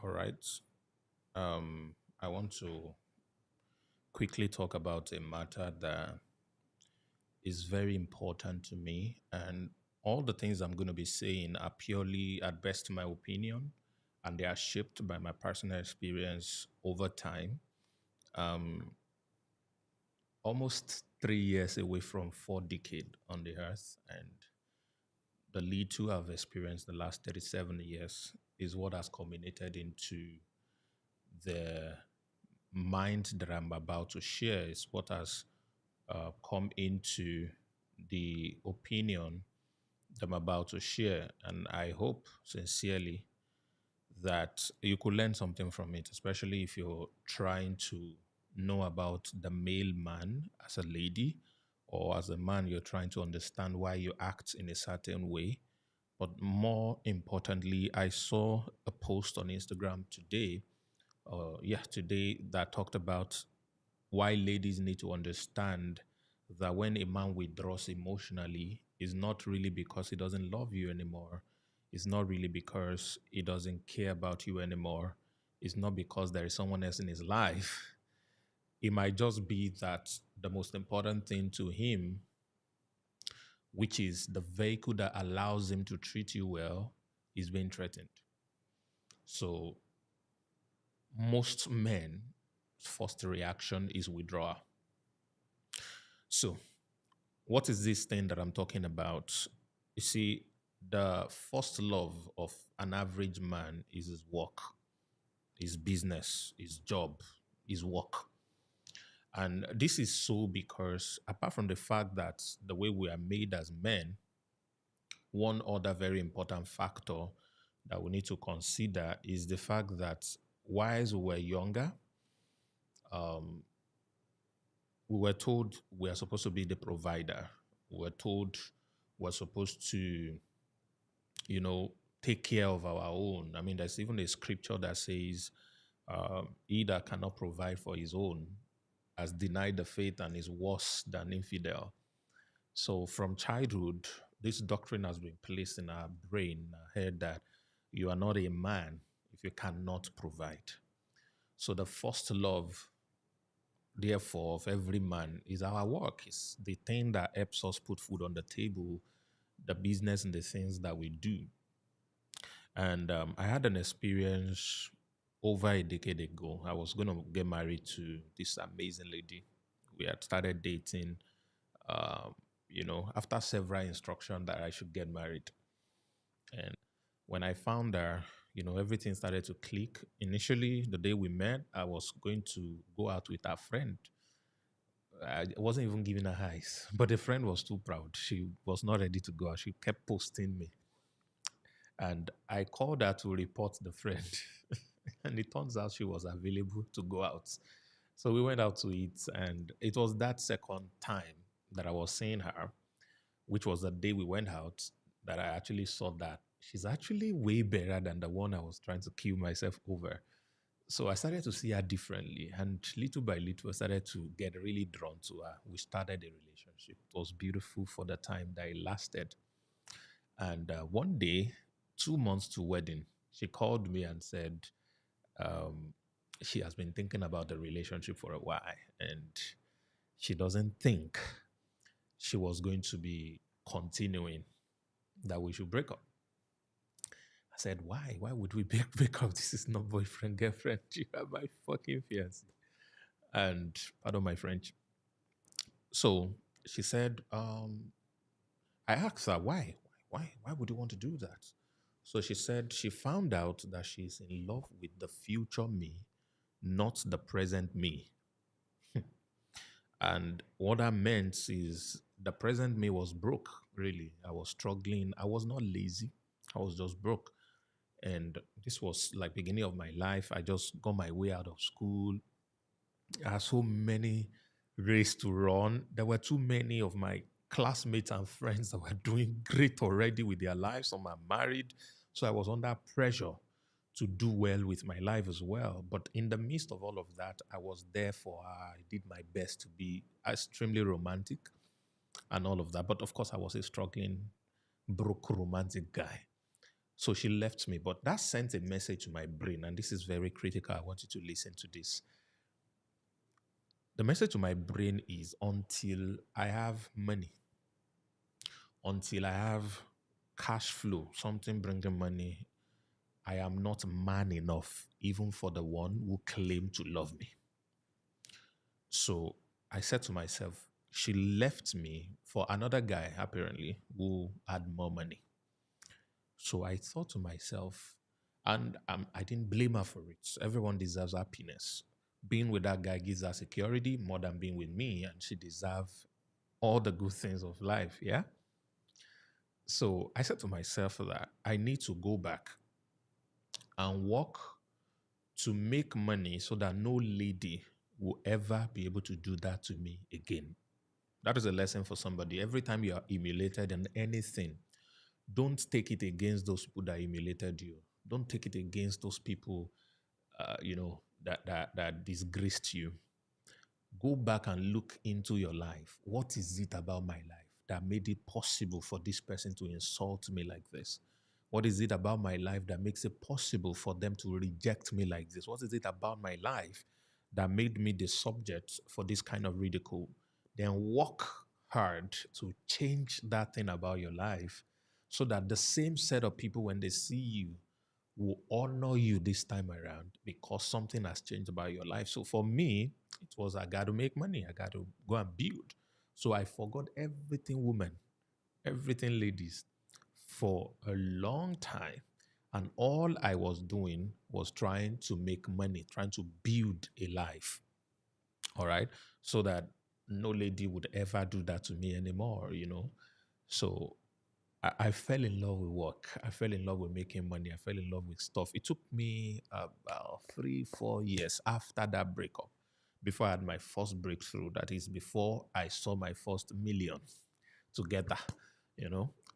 All right. I want to quickly talk about a matter that is very important to me. And all the things I'm going to be saying are purely, at best, my opinion, and they are shaped by my personal experience over time. Almost 3 years away from 4 decades on the earth, and the little I've experienced the last 37 years is what has culminated into the mind that I'm about to share is what has come into the opinion that I'm about to share. And I hope sincerely that you could learn something from it, especially if you're trying to know about the male man as a lady, or as a man, you're trying to understand why you act in a certain way. But more importantly, I saw a post on Instagram today, today, that talked about why ladies need to understand that when a man withdraws emotionally, is not really because he doesn't love you anymore. It's not really because he doesn't care about you anymore. It's not because there is someone else in his life. It might just be that the most important thing to him, which is the vehicle that allows him to treat you well, is being threatened. So most men first reaction is withdrawal. So what is this thing that I'm talking about? You see, the first love of an average man is his work, his business, his job, his work. And this is so because, apart from the fact that the way we are made as men, one other very important factor that we need to consider is the fact that whilst we were younger, we were told we are supposed to be the provider. We were told we're supposed to take care of our own. I mean, there's even a scripture that says, he that cannot provide for his own has denied the faith and is worse than infidel. So from childhood, this doctrine has been placed in our brain, in our head, that you are not a man if you cannot provide. So the first love, therefore, of every man is our work. It's the thing that helps us put food on the table, the business and the things that we do. And I had an experience over a decade ago. I was going to get married to this amazing lady. We had started dating, um, after several instructions that I should get married. And when I found her, everything started to click. Initially, the day we met, I was going to go out with her friend. I wasn't even giving her eyes, but the friend was too proud. She was not ready to go out. She kept posting me. And I called her to report the friend. And it turns out she was available to go out. So we went out to eat. And it was that second time that I was seeing her, which was the day we went out, that I actually saw that she's actually way better than the one I was trying to kill myself over. So I started to see her differently. And little by little, I started to get really drawn to her. We started a relationship. It was beautiful for the time that it lasted. And one day, 2 months to wedding, she called me and said um, she has been thinking about the relationship for a while, and she doesn't think she was going to be continuing, that we should break up. I said, why? Why would we break up? This is not boyfriend, girlfriend. You are my fucking fiance. And pardon my French. So she said, I asked her, why? Why would you want to do that? So she said she found out that she's in love with the future me, not the present me. And what that meant is the present me was broke, really. I was struggling. I was not lazy. I was just broke. And this was like beginning of my life. I just got my way out of school. I had so many race to run. There were too many of my classmates and friends that were doing great already with their lives. Some are married. So I was under pressure to do well with my life as well. But in the midst of all of that, I was there for her. I did my best to be extremely romantic and all of that. But of course, I was a struggling, broke romantic guy. So she left me, but that sent a message to my brain, and this is very critical. I want you to listen to this. The message to my brain is until I have money, until I have cash flow, something bringing money, I am not man enough, even for the one who claimed to love me. So I said to myself, she left me for another guy, apparently, who had more money. So I thought to myself, and I didn't blame her for it. Everyone deserves happiness. Being with that guy gives her security more than being with me, and she deserves all the good things of life. Yeah. So I said to myself that I need to go back and work to make money so that no lady will ever be able to do that to me again. That is a lesson for somebody. Every time you are humiliated in anything, don't take it against those people that humiliated you. Don't take it against those people, that disgraced you. Go back and look into your life. What is it about my life that made it possible for this person to insult me like this? What is it about my life that makes it possible for them to reject me like this? What is it about my life that made me the subject for this kind of ridicule? Then work hard to change that thing about your life so that the same set of people, when they see you, will honor you this time around because something has changed about your life. So for me, it was I got to make money, I got to go and build. So I forgot everything, women, everything, ladies, for a long time. And all I was doing was trying to make money, trying to build a life. All right. So that no lady would ever do that to me anymore. So I fell in love with work. I fell in love with making money. I fell in love with stuff. It took me about 3, 4 years after that breakup before I had my first breakthrough. That is before I saw my first million together,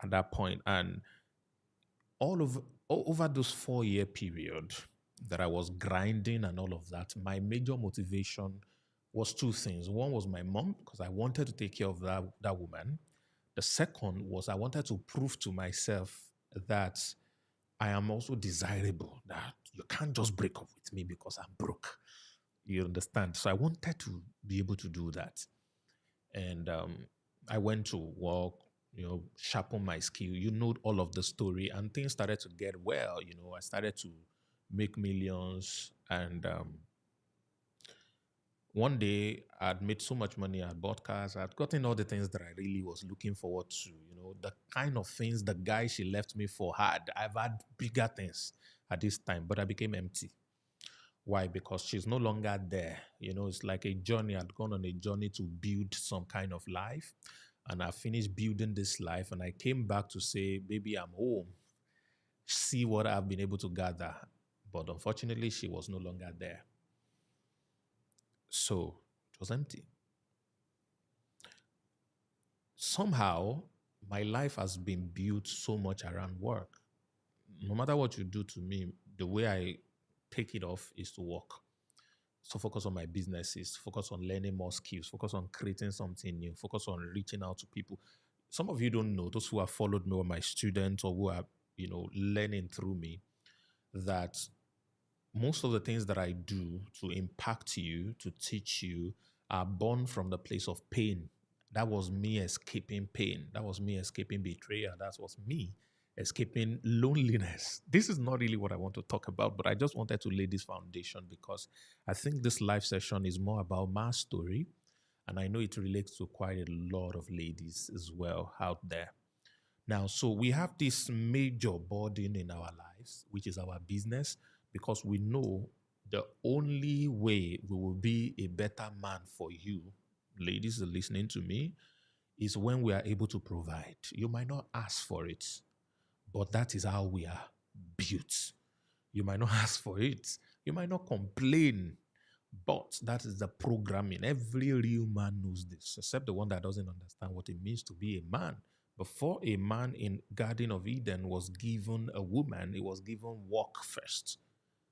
at that point. And over those 4 year period that I was grinding and all of that, my major motivation was two things. One was my mom, because I wanted to take care of that woman. The second was I wanted to prove to myself that I am also desirable, that you can't just break up with me because I'm broke. You understand? So I wanted to be able to do that. And I went to work, sharpen my skill. You know all of the story, and things started to get well. I started to make millions, and one day I'd made so much money, I'd bought cars, I'd gotten all the things that I really was looking forward to. The kind of things the guy she left me for had. I've had bigger things at this time, but I became empty. Why? Because she's no longer there. It's like a journey. I'd gone on a journey to build some kind of life. And I finished building this life. And I came back to say, baby, I'm home. See what I've been able to gather. But unfortunately, she was no longer there. So it was empty. Somehow, my life has been built so much around work. No matter what you do to me, the way I take it off is to work. So focus on my businesses, focus on learning more skills, focus on creating something new, focus on reaching out to people. Some of you don't know, those who have followed me or my students or who are, learning through me, that most of the things that I do to impact you, to teach you, are born from the place of pain. That was me escaping pain. That was me escaping betrayal. That was me escaping loneliness. This is not really what I want to talk about, but I just wanted to lay this foundation because I think this live session is more about my story. And I know it relates to quite a lot of ladies as well out there. Now, so we have this major burden in our lives, which is our business, because we know the only way we will be a better man for you, ladies are listening to me, is when we are able to provide. You might not ask for it, but that is how we are built. You might not ask for it. You might not complain, but that is the programming. Every real man knows this, except the one that doesn't understand what it means to be a man. Before a man in Garden of Eden was given a woman, he was given work first.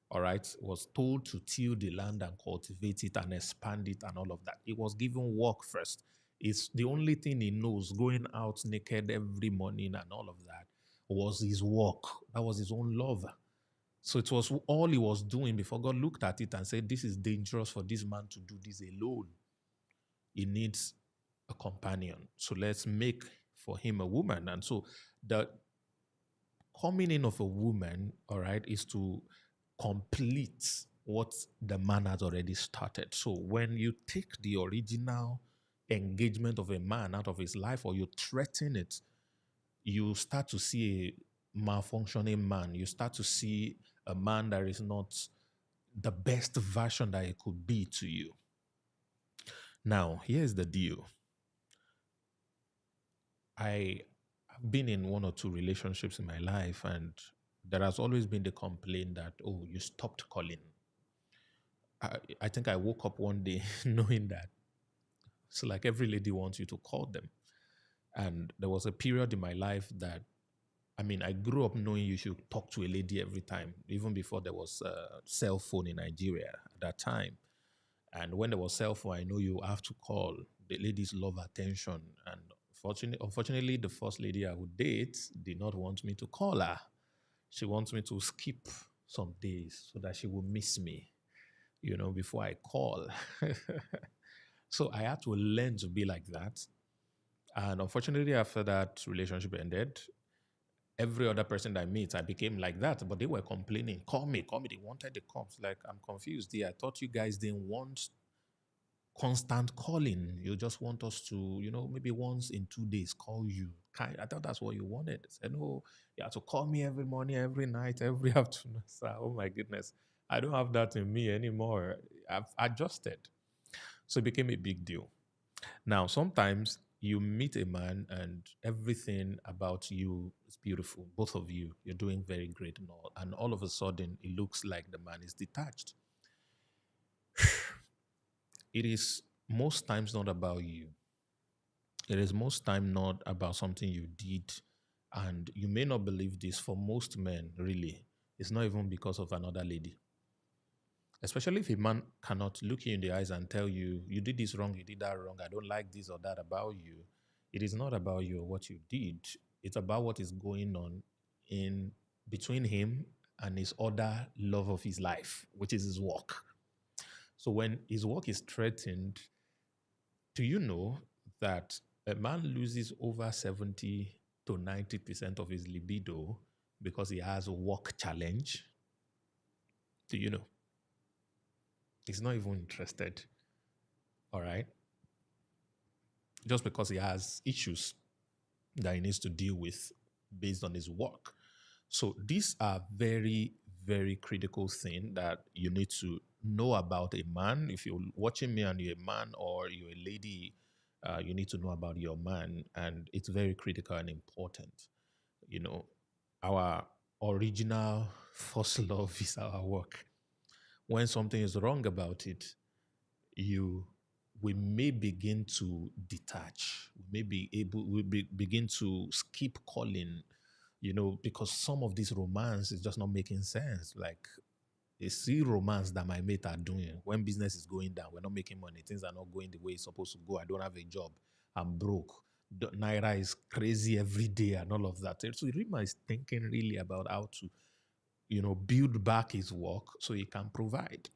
All right, was told to till the land and cultivate it and expand it and all of that. He was given work first. It's the only thing he knows, going out naked every morning and all of that. was his work. That was his own love. So it was all he was doing before God looked at it and said, this is dangerous for this man to do this alone. He needs a companion. So let's make for him a woman. And so the coming in of a woman, all right, is to complete what the man has already started. So when you take the original engagement of a man out of his life or you threaten it, you start to see a malfunctioning man. You start to see a man that is not the best version that it could be to you. Now, here's the deal. I have been in one or two relationships in my life, and there has always been the complaint that, oh, you stopped calling. I think I woke up one day knowing that it's like every lady wants you to call them. And there was a period in my life that, I mean, I grew up knowing you should talk to a lady every time, even before there was a cell phone in Nigeria at that time. And when there was cell phone, I know you have to call. The ladies love attention. And unfortunately, the first lady I would date did not want me to call her. She wants me to skip some days so that she will miss me, before I call. So I had to learn to be like that. And unfortunately, after that relationship ended, every other person that I meet, I became like that. But they were complaining, call me, call me. They wanted the calls. Like, I'm confused here. I thought you guys didn't want constant calling. You just want us to, maybe once in 2 days call you. I thought that's what you wanted. I said, no, you have to call me every morning, every night, every afternoon. So, oh my goodness. I don't have that in me anymore. I've adjusted. So it became a big deal. Now, sometimes you meet a man and everything about you is beautiful. Both of you, you're doing very great and all of a sudden it looks like the man is detached. It is most times not about you. It is most time not about something you did. And you may not believe this, for most men, really, it's not even because of another lady. Especially if a man cannot look you in the eyes and tell you, you did this wrong, you did that wrong, I don't like this or that about you. It is not about you or what you did. It's about what is going on in between him and his other love of his life, which is his work. So when his work is threatened, do you know that a man loses over 70 to 90% of his libido because he has a work challenge? Do you know? He's not even interested. All right. Just because he has issues that he needs to deal with based on his work. So these are very, very critical things that you need to know about a man. If you're watching me and you're a man or you're a lady, you need to know about your man. And it's very critical and important. You know, our original first love is our work. When something is wrong about it, you we may begin to detach. Begin to skip calling, because some of this romance is just not making sense. Like, a see romance that my mate are doing when business is going down, we're not making money, things are not going the way it's supposed to go. I don't have a job, I'm broke. The Naira is crazy every day and all of that. So Rima is thinking really about how to, build back his work so he can provide.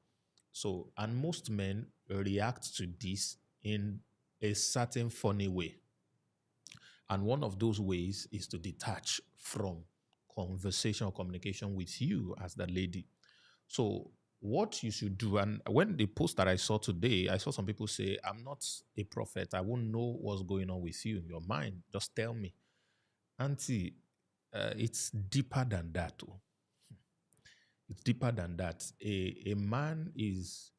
So, and most men react to this in a certain funny way. And one of those ways is to detach from conversation or communication with you as the lady. So, what you should do, and when the post that I saw today, I saw some people say, I'm not a prophet. I won't know what's going on with you in your mind. Just tell me. Auntie, it's deeper than that. Oh. It's deeper than that. A man is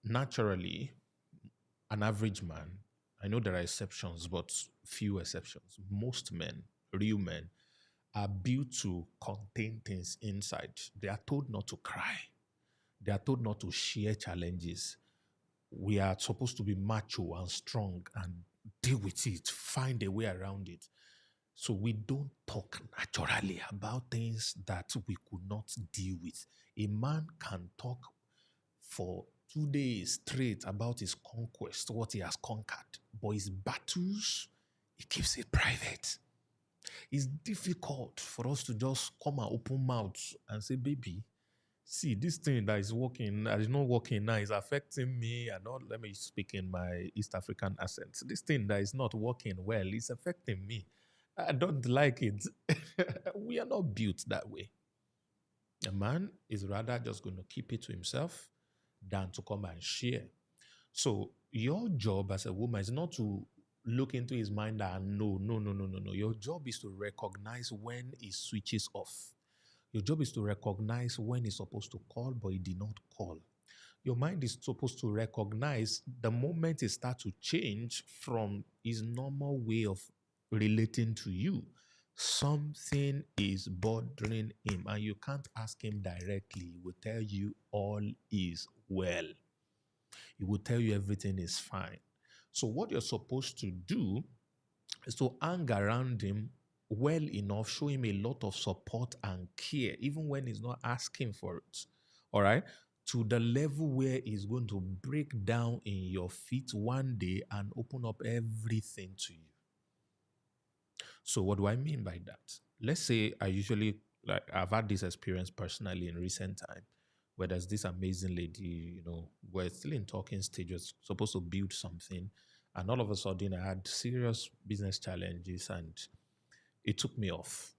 naturally an average man. I know there are exceptions, but few exceptions. Most men, real men, are built to contain things inside. They are told not to cry. They are told not to share challenges. We are supposed to be macho and strong and deal with it, find a way around it. So we don't talk naturally about things that we could not deal with. A man can talk for 2 days straight about his conquest, what he has conquered, but his battles, he keeps it private. It's difficult for us to just come and open mouths and say, baby, see, this thing that is working, that is not working now, is affecting me. And not, let me speak in my East African accent. This thing that is not working well is affecting me. I don't like it. We are not built that way. A man is rather just going to keep it to himself than to come and share. So your job as a woman is not to look into his mind and no, no, no, no, no, no. Your job is to recognize when he switches off. Your job is to recognize when he's supposed to call, but he did not call. Your mind is supposed to recognize the moment it starts to change from his normal way of relating to you. Something is bothering him, and you can't ask him directly. He will tell you all is well. He will tell you everything is fine. So, what you're supposed to do is to hang around him well enough, show him a lot of support and care, even when he's not asking for it. All right. To the level where he's going to break down in your feet one day and open up everything to you. So, what do I mean by that? Let's say I usually, like, I've had this experience personally in recent time where there's this amazing lady, we're still in talking stages, supposed to build something. And all of a sudden, I had serious business challenges and it took me off.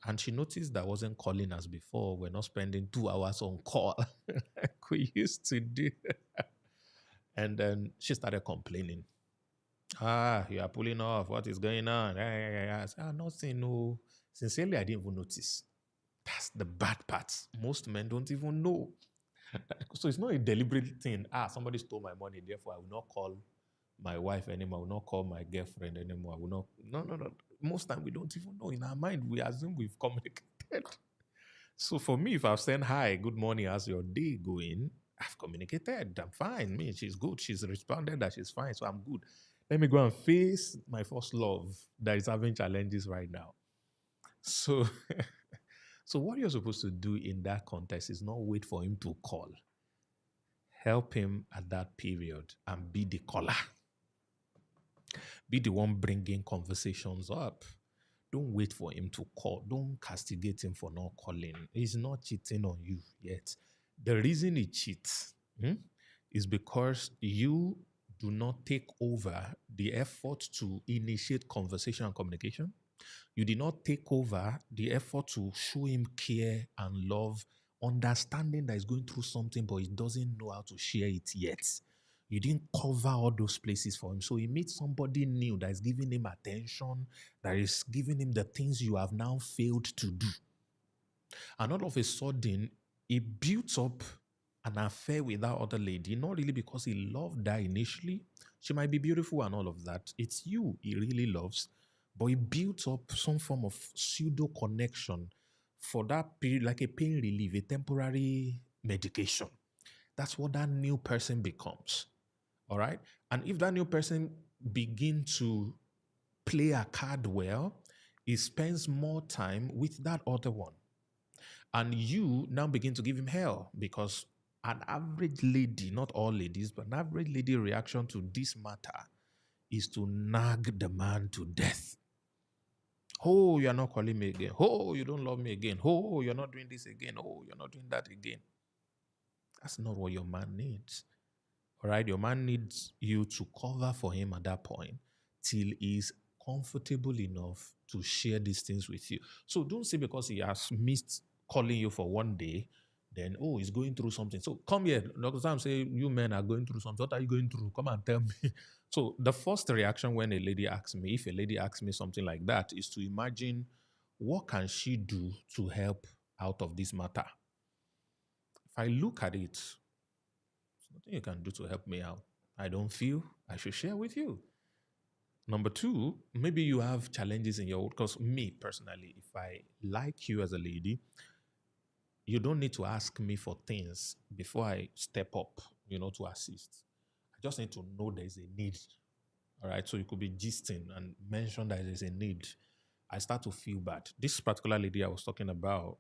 And she noticed that I wasn't calling as before. We're not spending 2 hours on call like we used to do. And then she started complaining. You are pulling off. What is going on? Yeah, yeah, yeah, yeah. I said, nothing, no. Sincerely, I didn't even notice. That's the bad part. Most men don't even know. So it's not a deliberate thing. Somebody stole my money, therefore I will not call my wife anymore. I will not call my girlfriend anymore. I will not. No, no, no. Most time we don't even know. In our mind, we assume we've communicated. So for me, if I've said hi, good morning, how's your day going? I've communicated. I'm fine. Me, she's good. She's responded that she's fine. So I'm good. Let me go and face my first love that is having challenges right now. So, so what you're supposed to do in that context is not wait for him to call. Help him at that period and be the caller. Be the one bringing conversations up. Don't wait for him to call. Don't castigate him for not calling. He's not cheating on you yet. The reason he cheats is because you do not take over the effort to initiate conversation and communication. You did not take over the effort to show him care and love, understanding that he's going through something, but he doesn't know how to share it yet. You didn't cover all those places for him. So he meets somebody new that is giving him attention, that is giving him the things you have now failed to do. And all of a sudden, he built up an affair with that other lady, not really because he loved her initially. She might be beautiful and all of that. It's you he really loves. But he built up some form of pseudo connection for that period, like a pain relief, a temporary medication. That's what that new person becomes. All right. And if that new person begin to play a card well, he spends more time with that other one. And you now begin to give him hell because an average lady, not all ladies, but an average lady reaction to this matter is to nag the man to death. Oh, you're not calling me again. Oh, you don't love me again. Oh, you're not doing this again. Oh, you're not doing that again. That's not what your man needs. All right, your man needs you to cover for him at that point till he's comfortable enough to share these things with you. So don't say because he has missed calling you for one day, then he's going through something. So come here, Dr. Sam say you men are going through something. What are you going through? Come and tell me. So the first reaction when a lady asks me, if a lady asks me something like that, is to imagine what can she do to help out of this matter. If I look at it, nothing you can do to help me out. I don't feel I should share with you. Number two, maybe you have challenges in your, because me personally, if I like you as a lady, you don't need to ask me for things before I step up, to assist. I just need to know there's a need. All right. So you could be gisting and mention that there's a need. I start to feel bad. This particular lady I was talking about,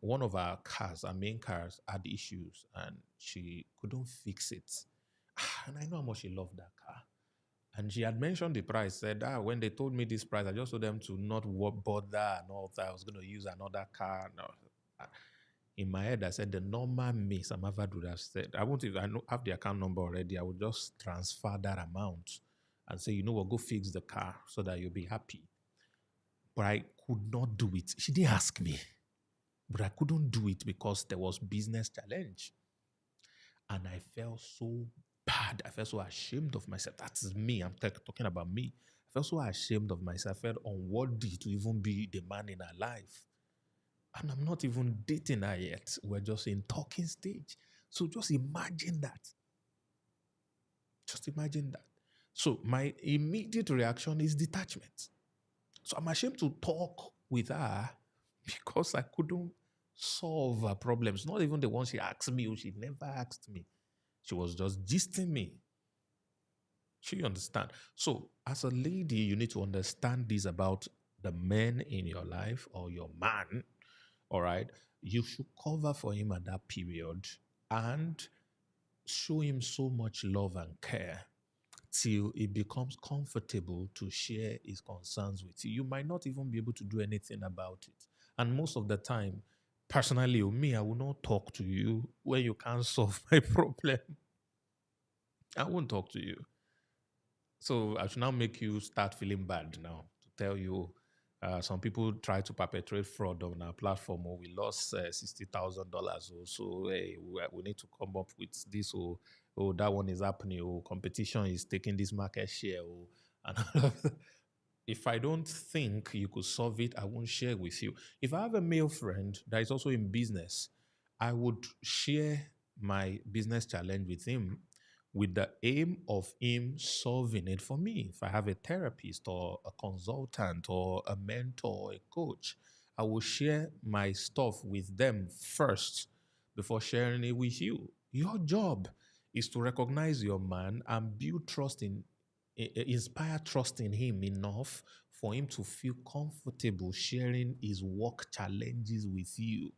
one of our cars, our main cars, had issues and she couldn't fix it. And I know how much she loved that car. And she had mentioned the price, said, when they told me this price, I just told them to not bother and all that. I was going to use another car. No. In my head, I said, the normal me, Samavad would have said, I won't even, have the account number already. I would just transfer that amount and say, you know what, go fix the car so that you'll be happy. But I could not do it. She didn't ask me, but I couldn't do it because there was business challenge. And I felt so bad. I felt so ashamed of myself. That's me. I'm talking about me. I felt so ashamed of myself. I felt unworthy to even be the man in her life. And I'm not even dating her yet. We're just in talking stage. So just imagine that. Just imagine that. So my immediate reaction is detachment. So I'm ashamed to talk with her because I couldn't solve her problems. Not even the one she asked me, or she never asked me. She was just gisting me. You understand? So as a lady, you need to understand this about the men in your life or your man. All right? You should cover for him at that period and show him so much love and care till it becomes comfortable to share his concerns with you. You might not even be able to do anything about it. And most of the time, personally, me, I will not talk to you when you can't solve my problem. I won't talk to you. So I should now make you start feeling bad now to tell you some people try to perpetrate fraud on our platform. Oh, we lost $60,000. So hey, we need to come up with this. Oh, that one is happening. Oh, competition is taking this market share. Oh, and if I don't think you could solve it, I won't share with you. If I have a male friend that is also in business, I would share my business challenge with him with the aim of him solving it for me. If I have a therapist or a consultant or a mentor or a coach, I will share my stuff with them first before sharing it with you. Your job is to recognize your man and build trust inspire trust in him enough for him to feel comfortable sharing his work challenges with you.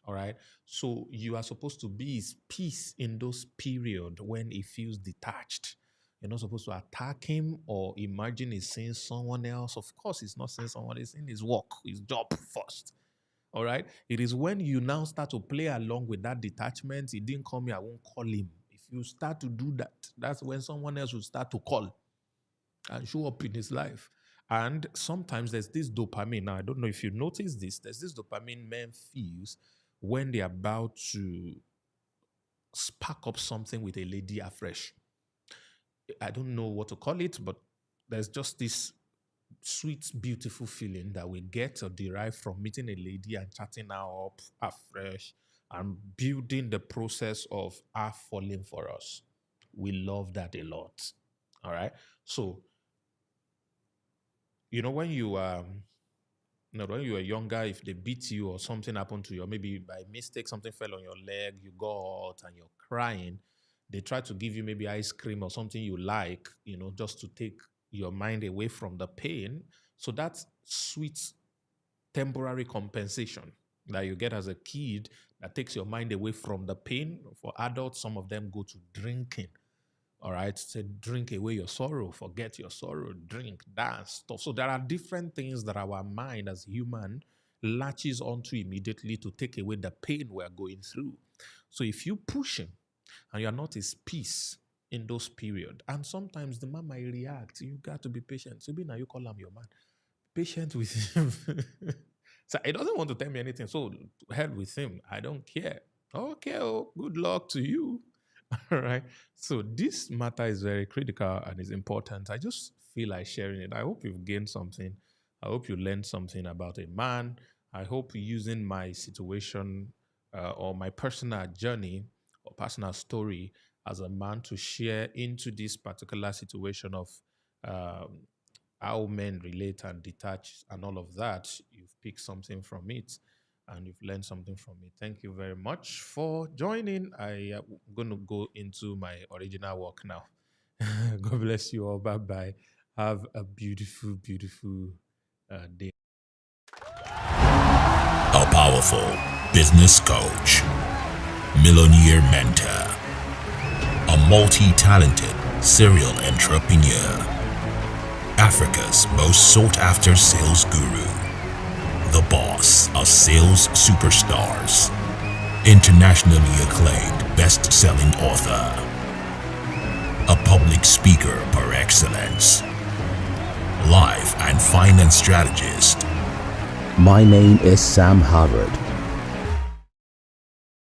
All right. So you are supposed to be his peace in those periods when he feels detached. You're not supposed to attack him or imagine he's seeing someone else. Of course, he's not seeing someone, he's in his work, his job first. All right. It is when you now start to play along with that detachment. He didn't call me, I won't call him. If you start to do that, that's when someone else will start to call and show up in his life. And sometimes there's this dopamine. Now, I don't know if you notice this. There's this dopamine men feels when they're about to spark up something with a lady afresh. I don't know what to call it, but there's just this sweet, beautiful feeling that we get or derive from meeting a lady and chatting her up afresh and building the process of her falling for us. We love that a lot. All right. So, when you when you were younger, if they beat you or something happened to you, or maybe by mistake something fell on your leg, you go out and you're crying, they try to give you maybe ice cream or something you like, just to take your mind away from the pain. So that's sweet temporary compensation that you get as a kid that takes your mind away from the pain. For adults, some of them go to drinking. All right, say drink away your sorrow, forget your sorrow, drink, dance, stuff. So there are different things that our mind as human latches onto immediately to take away the pain we're going through. So if you push him and you're not his peace in those periods, and sometimes the man might react, you got to be patient. So now you call him your man. Patient with him. So he doesn't want to tell me anything. So hell with him. I don't care. Okay, good luck to you. All right. So this matter is very critical and is important. I just feel like sharing it. I hope you've gained something. I hope you learned something about a man. I hope using my situation or my personal journey or personal story as a man to share into this particular situation of how men relate and detach and all of that. You've picked something from it and you've learned something from me. Thank you very much for joining. I am going to go into my original work now. God bless you all. Bye-bye. Have a beautiful, beautiful day. A powerful business coach, millionaire mentor, a multi-talented serial entrepreneur, Africa's most sought-after sales guru, the boss of sales superstars, internationally acclaimed best-selling author, a public speaker par excellence, life and finance strategist. My name is Sam Harvard.